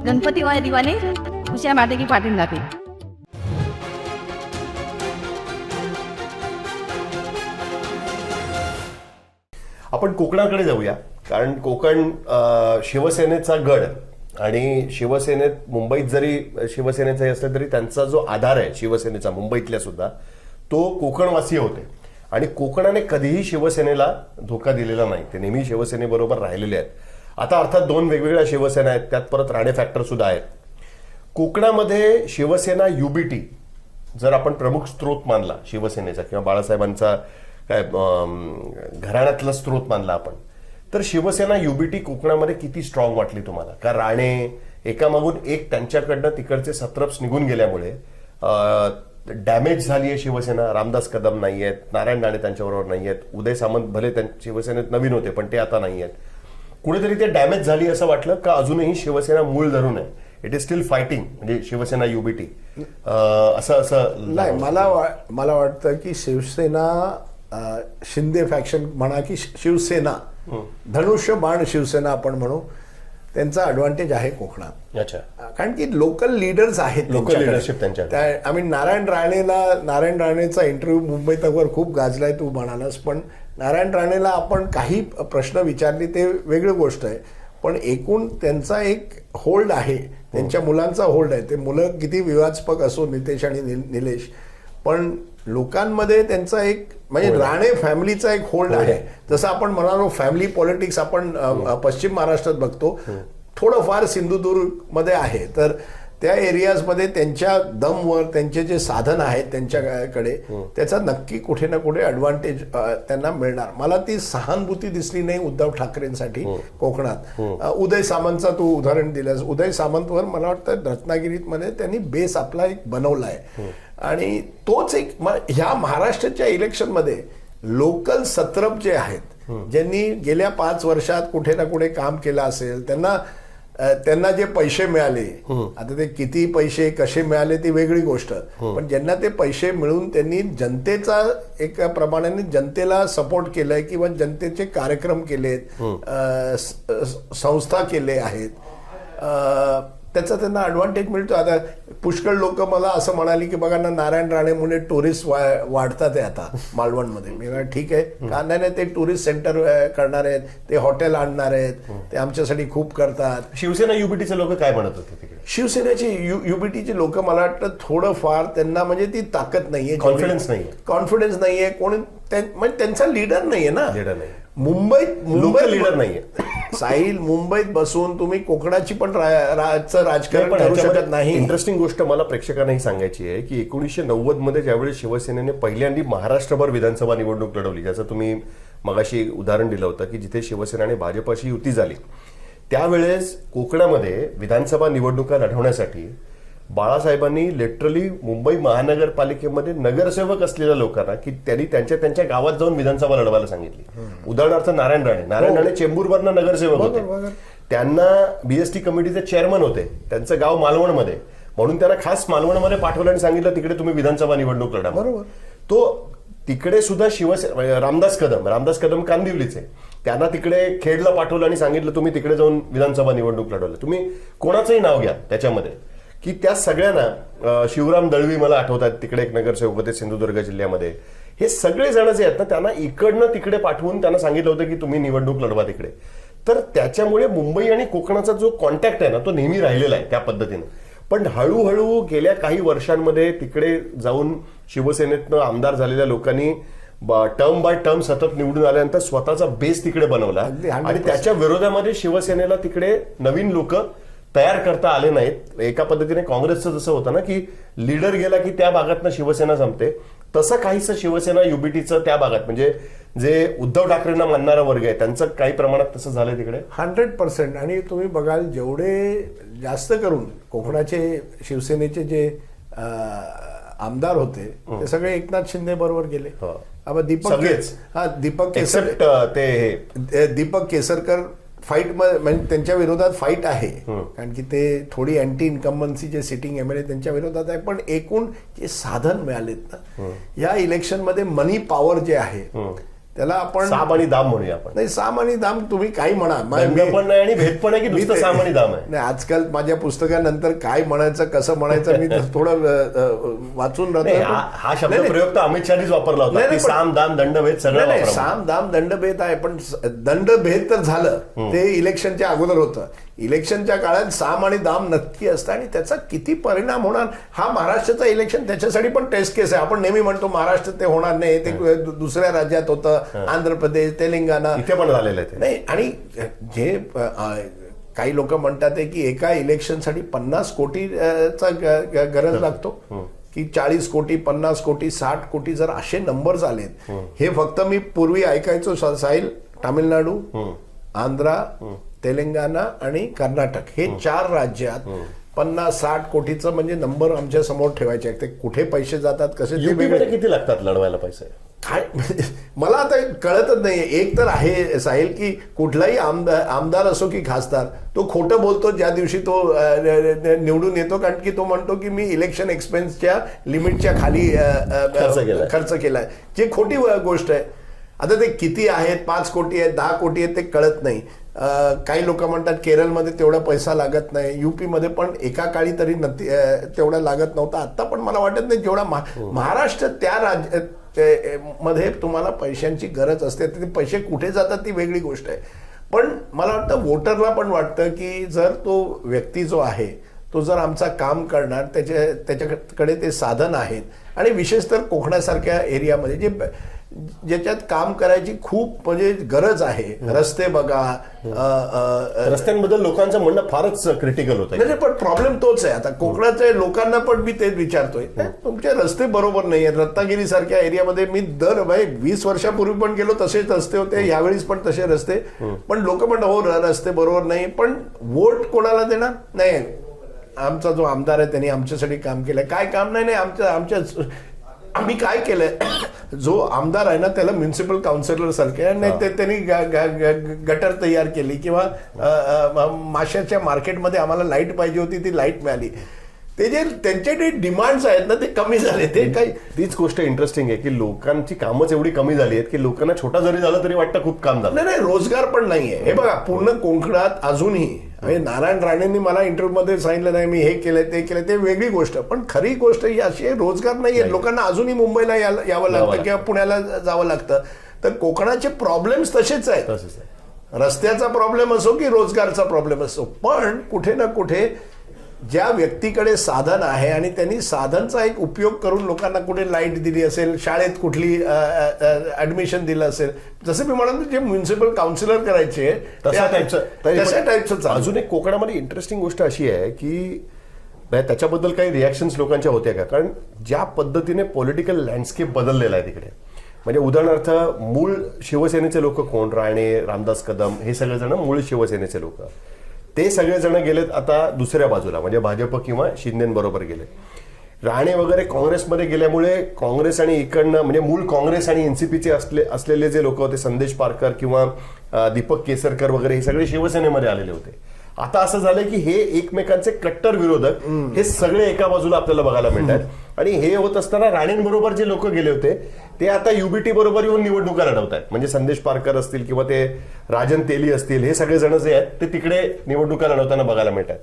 Ganpati Y दिवाने खुशियाँ बांटेगी पाटील जाते. आपण कोकणाकडे जाऊया, कारण कोकण शिवसेनेचा गड आणि शिवसेनेत मुंबईत जरी शिवसेनेचा असलं तरी त्यांचा जो आधार आहे शिवसेनेचा मुंबईतल्या सुद्धा तो कोकणवासीय होते आणि कोकणाने कधीही शिवसेनेला धोका दिलेला नाही. ते नेहमी शिवसेनेबरोबर राहिलेले आहेत. आता अर्थात दोन वेगवेगळ्या शिवसेना आहेत, त्यात परत राणे फॅक्टर सुद्धा आहेत. कोकणामध्ये शिवसेना युबीटी जर आपण प्रमुख स्रोत मानला शिवसेनेचा किंवा बाळासाहेबांचा काय घराण्यातला स्रोत मानला आपण, तर शिवसेना युबीटी कोकणामध्ये किती स्ट्रॉंग वाटली तुम्हाला? का राणे एकामागून एक त्यांच्याकडनं तिकडचे सत्रप्स निघून गेल्यामुळे डॅमेज झाली आहे शिवसेना? रामदास कदम नाही आहेत, नारायण राणे त्यांच्याबरोबर नाही आहेत, उदय सामंत भले शिवसेनेत नवीन होते पण ते आता नाही आहेत. कुठेतरी ते डॅमेज झाली असं वाटलं का अजूनही शिवसेना मूळ धरून आहे? इट इज स्टील फायटिंग म्हणजे शिवसेना युबीटी असं नाही. मला वाटतं की शिवसेना शिंदे फॅक्शन म्हणा की शिवसेना धनुष्य बाण शिवसेना आपण म्हणू, त्यांचा ऍडव्हान्टेज आहे कोकणात. अच्छा. कारण की लोकल लीडर्स आहेत, लोकल लिडरशिप त्यांच्याकडे. आय मीन नारायण राणेचा इंटरव्ह्यू मुंबईतवर खूप गाजलाय तू म्हणालास, पण नारायण राणेला आपण काही प्रश्न विचारले ते वेगळी गोष्ट आहे, पण एकूण त्यांचा एक होल्ड आहे, त्यांच्या मुलांचा होल्ड आहे. ते मुलं किती विवादास्पद असो नितेश आणि निलेश, पण लोकांमध्ये त्यांचा एक म्हणजे राणे फॅमिलीचा एक होल्ड आहे. जसं आपण म्हणालो फॅमिली पॉलिटिक्स आपण पश्चिम महाराष्ट्रात बघतो, थोडंफार सिंधुदुर्ग मध्ये आहे. तर त्या एरियाजमध्ये त्यांच्या दमवर त्यांचे जे साधन आहेत त्यांच्याकडे, त्याचा नक्की कुठे ना कुठे ॲडव्हान्टेज त्यांना मिळणार. मला ती सहानुभूती दिसली नाही उद्धव ठाकरेंसाठी कोकणात. उदय सामंतचा तू उदाहरण दिलंस. उदय सामंतवर मला वाटतं रत्नागिरीमध्ये त्यांनी बेस आपला एक बनवला आहे आणि तोच एक ह्या महाराष्ट्राच्या इलेक्शनमध्ये लोकल सत्रप जे आहेत, ज्यांनी गेल्या 5 वर्षात कुठे ना कुठे काम केलं असेल, त्यांना जे पैसे मिळाले, आता ते किती पैसे कसे मिळाले ती वेगळी गोष्ट, पण ज्यांना ते पैसे मिळून त्यांनी जनतेचा एका प्रमाणाने जनतेला सपोर्ट केलाय किंवा जनतेचे कार्यक्रम केलेत, संस्था केले आहेत, त्याचा त्यांना ॲडव्हान्टेज मिळतो. आता पुष्कळ लोक मला असं म्हणाली की बघा ना नारायण राणेमुळे टुरिस्ट वाढतात आहे आता मालवणमध्ये. मी म्हणा ठीक आहे, का नाही, ते टुरिस्ट सेंटर करणार आहेत, ते हॉटेल आणणार आहेत, ते आमच्यासाठी खूप करतात. शिवसेना युबीटीचे लोक काय म्हणत होते तिकडे? शिवसेनेची युबीटीची लोक मला वाटतं थोडंफार त्यांना म्हणजे ती ताकद नाहीये, कॉन्फिडन्स नाहीये, कोणी म्हणजे त्यांचा लीडर नाहीये ना. लीडर नाही मुंबईत लीडर नाहीये. साहिल, मुंबईत बसून तुम्ही कोकणाची पण राजकारण करू शकत नाही. इंटरेस्टिंग गोष्ट मला प्रेक्षकांनाही सांगायची आहे की 1990 मध्ये ज्यावेळी शिवसेनेने पहिल्यांदा महाराष्ट्रभर विधानसभा निवडणूक लढवली, ज्याचं तुम्ही मगाशी उदाहरण दिलं होतं की जिथे शिवसेना आणि भाजपशी युती झाली, त्यावेळेस कोकणामध्ये विधानसभा निवडणुका लढवण्यासाठी बाळासाहेबांनी लिटरली मुंबई महानगरपालिकेमध्ये नगरसेवक असलेल्या लोकांना की त्यांनी त्यांच्या गावात जाऊन विधानसभा लढवायला सांगितली. उदाहरणार्थ नारायण राणे चेंबूरवरनं नगरसेवक होते, त्यांना बीएसटी कमिटीचे चेअरमन होते, त्यांचं गाव मालवणमध्ये, म्हणून त्यांना खास मालवणमध्ये पाठवलं आणि सांगितलं तिकडे तुम्ही विधानसभा निवडणूक लढा. बरोबर. तो तिकडे सुद्धा शिवसेना रामदास कदम कांदिवलीचे, त्यांना तिकडे खेडला पाठवलं आणि सांगितलं तुम्ही तिकडे जाऊन विधानसभा निवडणूक लढवलं. तुम्ही कोणाचंही नाव घ्या त्याच्यामध्ये की त्या सगळ्यांना, शिवराम दळवी मला आठवतात, तिकडे एक नगरसेवक होते सिंधुदुर्ग जिल्ह्यामध्ये, हे सगळे जण जे आहेत ना त्यांना इकडनं तिकडे पाठवून त्यांना सांगितलं होतं की तुम्ही निवडणूक लढवा तिकडे. तर त्याच्यामुळे मुंबई आणि कोकणाचा जो कॉन्टॅक्ट आहे ना तो नेहमी राहिलेला आहे त्या पद्धतीने. पण हळूहळू गेल्या काही वर्षांमध्ये तिकडे जाऊन शिवसेनेतनं आमदार झालेल्या लोकांनी टर्म बाय टर्म सतत निवडून आल्यानंतर स्वतःचा बेस तिकडे बनवला आणि त्याच्या विरोधामध्ये शिवसेनेला तिकडे नवीन लोक तयार करता आले नाहीत. एका पद्धतीने काँग्रेसचं जसं होतं ना की लीडर गेला की त्या भागातनं शिवसेना जमते, तसं काहीसं शिवसेना युबीटीचं त्या भागात म्हणजे जे उद्धव ठाकरेंना मानणारा वर्ग आहे त्यांचं काही प्रमाणात तसं झालंय तिकडे 100%. आणि तुम्ही बघाल जेवढे जास्त करून कोकणाचे शिवसेनेचे जे आमदार होते ते सगळे एकनाथ शिंदे बरोबर गेले. दीपक केसरकर फाईट म्हणजे त्यांच्या विरोधात फाईट आहे, कारण की ते थोडी अँटी इन्कम्बन्सी जे सिटिंग एमएलए त्यांच्या विरोधात आहे. पण एकूण जे साधन मिळालेत ना या इलेक्शनमध्ये, मनी पॉवर जे आहे त्याला आपण साम आणि दाम म्हणूया आपण. नाही, साम आणि दाम तुम्ही काही म्हणा, दंड पण नाही आणि भेद पण आहे की मी नुसतं ते- साम आणि दाम आहे. नाही, आजकाल माझ्या पुस्तकानंतर काय म्हणायचं कसं म्हणायचं मी थोडं वाचून नाही, राहतो. हा शब्द प्रयोग तर अमित शहानीच वापरला होता नाही, की नाही, पण- साम दाम दंडभेद सगळं नाही, वापरा. साम दाम दंडभेद आहे, पण दंडभेद तर झालं ते इलेक्शनच्या अगोदर होतं. इलेक्शनच्या काळात साम आणि दाम नक्की असतं आणि त्याचा किती परिणाम होणार, हा महाराष्ट्राचं इलेक्शन त्याच्यासाठी पण टेस्ट केस आहे. आपण नेहमी म्हणतो महाराष्ट्र ते होणार नाही, ते दुसऱ्या राज्यात होतं, आंध्र प्रदेश, तेलंगणा, इथे पण झालेलं आहे ते. नाही. आणि जे काही लोक म्हणतात आहे की एका इलेक्शनसाठी 50 कोटी चा गरज लागतो, की 40 कोटी, 50 कोटी, 60 कोटी, जर असे नंबर्स आलेत. हे फक्त मी पूर्वी ऐकायचो साहिल, तामिळनाडू, आंध्रा, तेलंगणा आणि कर्नाटक हे 4 राज्यात 50-60 कोटीचं म्हणजे नंबर आमच्या समोर ठेवायचे. ते कुठे पैसे जातात कसे ते UP मध्ये वेगळे. किती लागतात लढवायला पैसे? काय मला आता कळतच नाही. एक तर आहे साहिल की कुठलाही आमदार असो की खासदार, तो खोटं बोलतो ज्या दिवशी तो निवडून येतो, कारण की तो म्हणतो की मी इलेक्शन एक्सपेन्सच्या लिमिटच्या खाली खर्च केलाय, जे खोटी गोष्ट आहे. आता ते किती आहेत, 5 कोटी आहेत, 10 कोटी आहेत, ते कळत नाही. काही लोक म्हणतात केरळमध्ये तेवढा पैसा लागत नाही, UP मध्ये पण एका काळी तरी तेवढा लागत नव्हता. आता पण मला वाटत नाही जेवढा महाराष्ट्र त्या मध्ये तुम्हाला पैशांची गरज असते. ते पैसे कुठे जातात ती वेगळी गोष्ट आहे. पण मला वाटतं वोटरला पण वाटतं की जर तो व्यक्ती जो आहे तो जर आमचा काम करणार, त्याच्याकडे ते साधन आहेत, आणि विशेष तर कोकणासारख्या एरियामध्ये ज्याच्यात काम करायची खूप म्हणजे गरज आहे. रस्ते बघा, रस्त्यांबद्दल लोकांचं म्हणणं फारच क्रिटिकल होतं. नाही, पण प्रॉब्लेम तोच आहे. आता कोकणाच्या लोकांना पण मी तेच विचारतोय, तुमचे रस्ते बरोबर नाही आहेत. रत्नागिरी सारख्या एरियामध्ये मी 20 वर्षापूर्वी पण गेलो, तसेच रस्ते होते, यावेळीच पण तसे रस्ते. पण लोक म्हणतात हो रस्ते बरोबर नाही, पण वोट कोणाला देणार? नाही, आमचा जो आमदार आहे त्यांनी आमच्यासाठी काम केलंय. काय काम? नाही, आमच्या आम्ही काय केलंय, जो आमदार आहे ना त्याला म्युन्सिपल काउन्सिलर सारखे नाही, ते त्यांनी गटर तयार केली, किंवा माशाच्या मार्केटमध्ये आम्हाला लाईट पाहिजे होती, ती लाईट मिळाली. ते जे त्यांचे जे डिमांड्स आहेत ना ते कमी झाले. ते काही तीच गोष्ट इंटरेस्टिंग आहे की लोकांची कामच एवढी कमी झाली आहेत की लोकांना छोटा जरी झालं तरी वाटतं खूप काम झालं. नाही, रोजगार पण नाहीये. हे बघा पूर्ण कोकणात अजूनही नारायण राणेंनी मला इंटरव्ह्यू मध्ये सांगितलं नाही मी हे केलंय ते केलंय, ते वेगळी गोष्ट. पण खरी गोष्ट ही अशी आहे, रोजगार नाहीये. लोकांना अजूनही मुंबईला यावं लागतं किंवा पुण्याला जावं लागतं. तर कोकणाचे प्रॉब्लेम्स तसेच आहेत. रस्त्याचा प्रॉब्लेम असो की रोजगारचा प्रॉब्लेम असो, पण कुठे ना कुठे ज्या व्यक्तीकडे साधन आहे आणि त्यांनी साधनचा एक उपयोग करून लोकांना कुठे लाईट दिली असेल, शाळेत कुठली ऍडमिशन दिलं असेल, जसं मी म्हणालो जे म्युन्सिपल काउन्सिलर करायचे तशा टाईपचं. अजून एक कोकणामध्ये इंटरेस्टिंग गोष्ट अशी आहे की त्याच्याबद्दल काही रिॲक्शन्स लोकांच्या होत्या का? कारण ज्या पद्धतीने पॉलिटिकल लँडस्केप बदललेला आहे तिकडे, म्हणजे उदाहरणार्थ मूळ शिवसेनेचे लोक कोण, राणे, रामदास कदम, हे सगळेजण मूळ शिवसेनेचे लोक, ते सगळेजण गेलेत आता दुसऱ्या बाजूला, म्हणजे भाजप किंवा शिंदेबरोबर गेले. राणे वगैरे काँग्रेसमध्ये गेल्यामुळे काँग्रेस आणि इकडनं म्हणजे मूळ काँग्रेस आणि एनसीपीचे असलेले जे लोक होते, संदेश पारकर किंवा दीपक केसरकर वगैरे, हे सगळे शिवसेनेमध्ये आलेले होते. आता असं झालंय की हे एकमेकांचे कट्टर विरोधक हे सगळे एका बाजूला आपल्याला बघायला मिळतात. आणि हे होत असताना राणेंबरोबर जे लोक गेले होते ते आता UBT बरोबर येऊन निवडणुका लढवत आहेत. म्हणजे संदेश पारकर असतील किंवा ते राजन तेली असतील, हे सगळे जण जे आहेत ते तिकडे निवडणुका लढवताना बघायला मिळतात.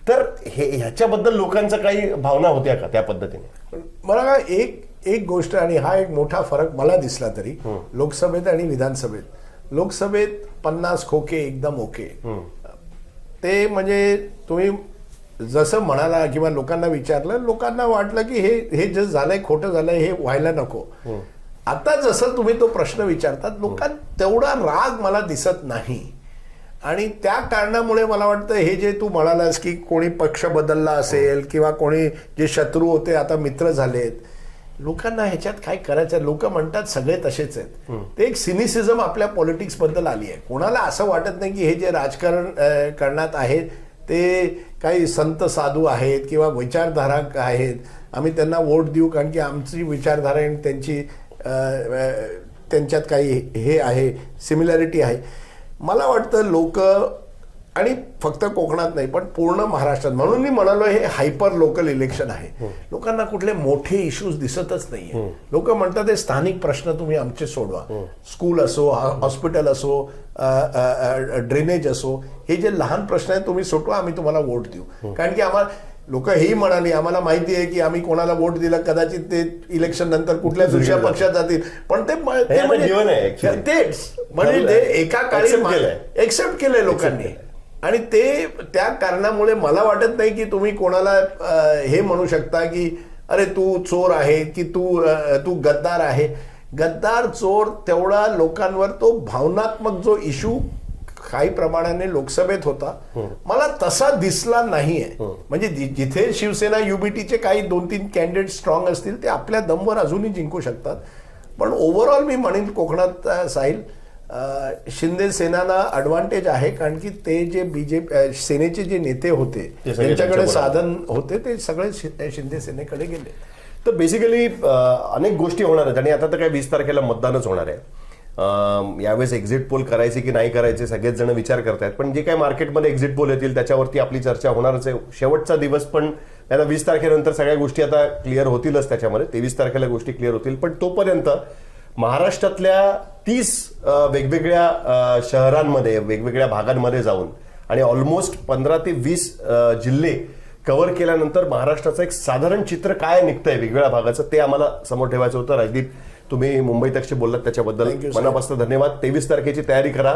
तर ह्याच्याबद्दल लोकांच्या काही भावना होत्या का त्या पद्धतीने? मला एक गोष्ट, आणि हा एक मोठा फरक मला दिसला तरी लोकसभेत आणि विधानसभेत. लोकसभेत 50 खोके एकदम ओके, ते म्हणजे तुम्ही जसं म्हणाला किंवा लोकांना विचारलं, लोकांना वाटलं की हे जे झालंय खोटं झालंय, हे व्हायला नको. आता जसं तुम्ही तो प्रश्न विचारतात, लोकांना तेवढा राग मला दिसत नाही. आणि त्या कारणामुळे मला वाटतं हे जे तू म्हणालास की कोणी पक्ष बदलला असेल किंवा कोणी जे शत्रू होते आता मित्र झालेत, लोकांना ह्याच्यात काय करायचं. लोक म्हणतात सगळे तसेच आहेत. ते एक सिनिसिझम आपल्या पॉलिटिक्स बद्दल आली आहे. कोणाला असं वाटत नाही की हे जे राजकारण करण्यात आहेत ते काही संत साधू आहेत किंवा विचारधारा आहेत, आम्ही त्यांना वोट देऊ कारण की आमची विचारधारा आणि त्यांच्यात काही हे आहे, सिमिलॅरिटी आहे. मला वाटतं लोक आणि फक्त कोकणात नाही पण पूर्ण महाराष्ट्रात. म्हणून मी म्हणालो हे हायपर लोकल इलेक्शन आहे. लोकांना कुठले मोठे इश्यूज दिसतच नाहीये. लोक म्हणतात हे स्थानिक प्रश्न तुम्ही आमचे सोडवा. स्कूल असो, हॉस्पिटल असो, ड्रेनेज असो, हे जे लहान प्रश्न आहेत तुम्ही सोडवा, आम्ही तुम्हाला वोट देऊ. कारण की आम्हाला लोक हेही म्हणाली आम्हाला माहिती आहे की आम्ही कोणाला वोट दिलं कदाचित ते इलेक्शन नंतर कुठल्या दुसऱ्या पक्षात जातील, पण ते म्हणजे ते एका काळी एक्सेप्ट केलंय लोकांनी. आणि ते त्या कारणामुळे मला वाटत नाही की तुम्ही कोणाला हे म्हणू शकता की अरे तू चोर आहे की तू गद्दार आहे. गद्दार चोर तेवढा लोकांवर तो भावनात्मक जो इश्यू काही प्रमाणाने लोकसभेत होता मला तसा दिसला नाहीये. म्हणजे जिथे शिवसेना युबीटीचे काही 2-3 कॅन्डिडेट स्ट्रॉंग असतील ते आपल्या दमवर अजूनही जिंकू शकतात. पण ओव्हरऑल मी म्हणेन कोकणात साहिल शिंदे सेनाला ॲडव्हान्टेज आहे. कारण की ते जे बीजेपी सेनेचे जे नेते होते त्यांच्याकडे साधन होते ते सगळे शिंदे सेनेकडे गेले. तर बेसिकली अनेक गोष्टी होणार आहेत आणि आता तर काय 20 तारखेला मतदानच होणार आहे. यावेळेस एक्झिट पोल करायचे की नाही करायचे सगळेच जण विचार करतायत. पण जे काही मार्केटमध्ये एक्झिट पोल येतील त्याच्यावरती आपली चर्चा होणारच आहे. शेवटचा दिवस पण आता 20 तारखेनंतर सगळ्या गोष्टी आता क्लिअर होतीलच. त्याच्यामध्ये 23 तारखेला गोष्टी क्लिअर होतील. पण तोपर्यंत महाराष्ट्रातल्या 30 वेगवेगळ्या शहरांमध्ये वेगवेगळ्या भागांमध्ये जाऊन आणि ऑलमोस्ट 15 ते 20 जिल्हे कव्हर केल्यानंतर महाराष्ट्राचं एक साधारण चित्र काय निघतंय वेगवेगळ्या भागाचं ते आम्हाला समोर ठेवायचं होतं. राजदीप तुम्ही मुंबई तकशी बोललात त्याच्याबद्दल मनापासून धन्यवाद. 23 तारखेची तयारी करा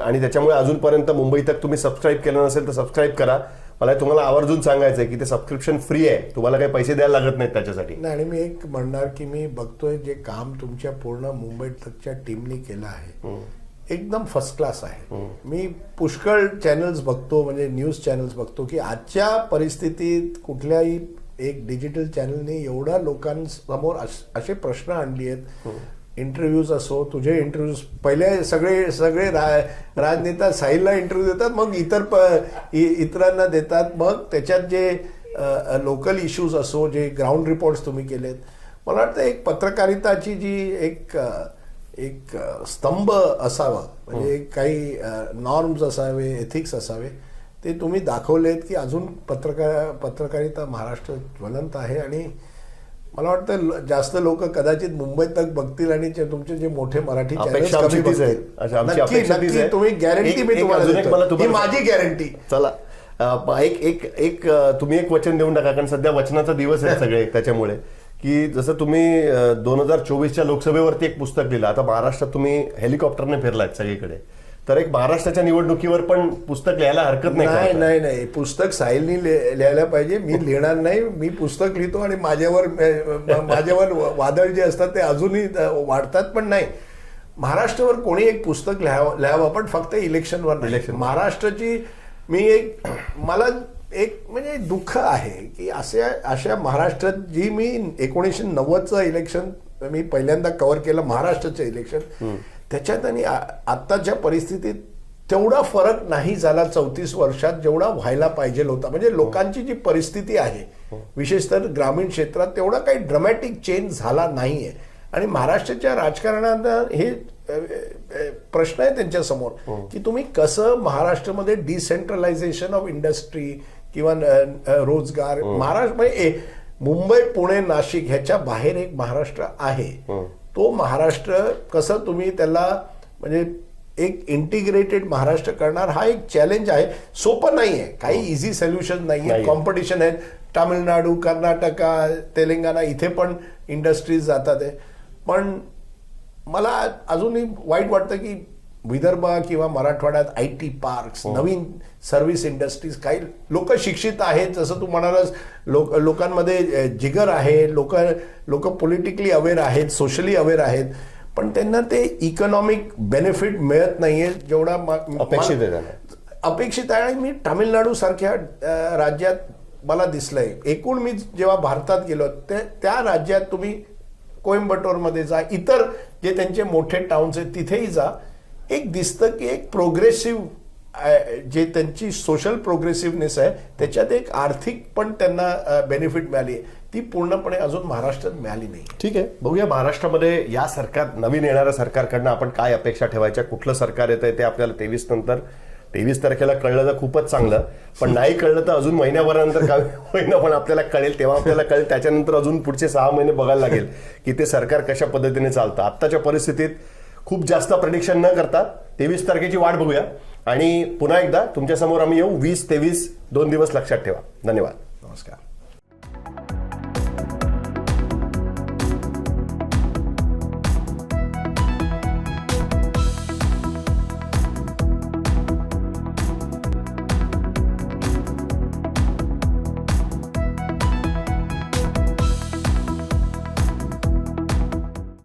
आणि त्याच्यामुळे अजूनपर्यंत मुंबई तक तुम्ही सबस्क्राईब केलं नसेल तर सबस्क्राईब करा. मला तुम्हाला आवर्जून सांगायचं आहे की ते सबस्क्रिप्शन फ्री आहे, तुम्हाला काही पैसे द्यायला लागत नाहीत त्याच्यासाठी. नाही आणि मी एक म्हणणार की मी बघतोय जे काम तुमच्या पूर्ण मुंबई तकच्या टीमने केलं आहे एकदम फर्स्ट क्लास आहे. मी पुष्कळ चॅनल्स बघतो म्हणजे न्यूज चॅनल्स बघतो की आजच्या परिस्थितीत कुठल्याही एक डिजिटल चॅनलने एवढ्या लोकांसमोर असे प्रश्न आणले आहेत. इंटरव्ह्यूज असो, तुझे इंटरव्ह्यूज पहिले सगळे राजनेता साहिलला इंटरव्ह्यू देतात, मग इतरांना देतात, मग त्याच्यात जे लोकल इश्यूज असो, जे ग्राउंड रिपोर्ट्स तुम्ही केलेत, मला वाटतं एक पत्रकारिताची जी एक स्तंभ असावा म्हणजे काही नॉर्म्स असावे, एथिक्स असावे, ते तुम्ही दाखवलेत की अजून पत्रकारिता महाराष्ट्र ज्वलंत आहे. आणि मला वाटतं जास्त लोक कदाचित मुंबईत तक बघतील आणि तुमचे जे मोठे मराठी चॅनल्स कमी बघतील. नक्की तुम्ही गॅरंटी मी तुम्हाला माझी गॅरंटी. चला एक तुम्ही एक वचन देऊन टाका कारण सध्या वचनाचा दिवस आहे सगळे त्याच्यामुळे की जसं तुम्ही 2024च्या लोकसभेवरती एक पुस्तक लिहिलं, आता महाराष्ट्रात तुम्ही हेलिकॉप्टरने फिरलात सगळीकडे, तर एक महाराष्ट्राच्या निवडणुकीवर पण पुस्तक लिहायला हरकत नाही. नाही पुस्तक साहिलनी लिहायला पाहिजे, मी लिहिणार नाही. मी पुस्तक लिहितो आणि माझ्यावर वादळ जे असतात ते अजूनही वाढतात. पण नाही, महाराष्ट्रावर कोणी एक पुस्तक लिहावं पण फक्त इलेक्शनवर नाही. महाराष्ट्राची मला एक म्हणजे दुःख आहे की अशा महाराष्ट्रात जी मी 1990चं इलेक्शन मी पहिल्यांदा कव्हर केलं महाराष्ट्राचं इलेक्शन, त्याच्यात आणि आत्ताच्या परिस्थितीत तेवढा फरक नाही झाला 34 वर्षात जेवढा व्हायला पाहिजे होता. म्हणजे लोकांची जी परिस्थिती आहे विशेषतः ग्रामीण क्षेत्रात तेवढा काही ड्रामॅटिक चेंज झाला नाहीये. आणि महाराष्ट्राच्या राजकारणात हे प्रश्न आहे त्यांच्यासमोर की तुम्ही कसं महाराष्ट्रामध्ये डिसेंट्रलायझेशन ऑफ इंडस्ट्री किंवा रोजगार, महाराष्ट्र म्हणजे मुंबई, पुणे, नाशिक ह्याच्या बाहेर एक महाराष्ट्र आहे. तो महाराष्ट्र कसं तुम्ही त्याला म्हणजे एक इंटिग्रेटेड महाराष्ट्र करणार हा एक चॅलेंज आहे. सोपं नाहीये, काही इझी सोल्युशन नाहीये. कॉम्पिटिशन आहे. तामिळनाडू, कर्नाटका, तेलंगणा इथे पण इंडस्ट्रीज जातात आहे. पण मला अजूनही वाईट वाटतं की विदर्भ किंवा मराठवाड्यात IT parks, Naveen service industries, काही लोक शिक्षित आहेत जसं तू म्हणालास, लोकांमध्ये जिगर आहे, लोक पॉलिटिकली अवेअर आहेत, सोशली अवेअर आहेत, पण त्यांना ते इकॉनॉमिक बेनिफिट मिळत नाहीये जेवढा अपेक्षित आहे. आणि मी तामिळनाडू सारख्या राज्यात मला दिसलंय, एकूण मी जेव्हा भारतात गेलो त्या राज्यात तुम्ही कोइंबतूरमध्ये जा, इतर जे त्यांचे मोठे टाउन्स आहेत तिथेही जा, एक दिसतं की एक प्रोग्रेसिव्ह जे त्यांची सोशल प्रोग्रेसिव्हनेस आहे त्याच्यात एक आर्थिक पण त्यांना बेनिफिट मिळाली आहे, ती पूर्णपणे अजून महाराष्ट्रात मिळाली नाही. ठीक आहे, बघूया महाराष्ट्रामध्ये या नवीन येणाऱ्या सरकारकडनं आपण काय अपेक्षा ठेवायच्या, कुठलं सरकार येत आहे ते आपल्याला 23 नंतर 23 तारखेला कळलं तर खूपच चांगलं, पण नाही कळलं तर अजून महिन्याभरानंतर काय होईना पण आपल्याला कळेल, तेव्हा आपल्याला कळेल. त्याच्यानंतर अजून पुढचे 6 महिने बघायला लागेल की ते सरकार कशा पद्धतीने चालतं. आत्ताच्या परिस्थितीत खूप जास्त प्रेडिक्शन न करता 23 तारखेची वाट बघूया आणि पुन्हा एकदा तुमच्यासमोर आम्ही येऊ 20-23 2 दिवस लक्षात ठेवा. धन्यवाद. नमस्कार.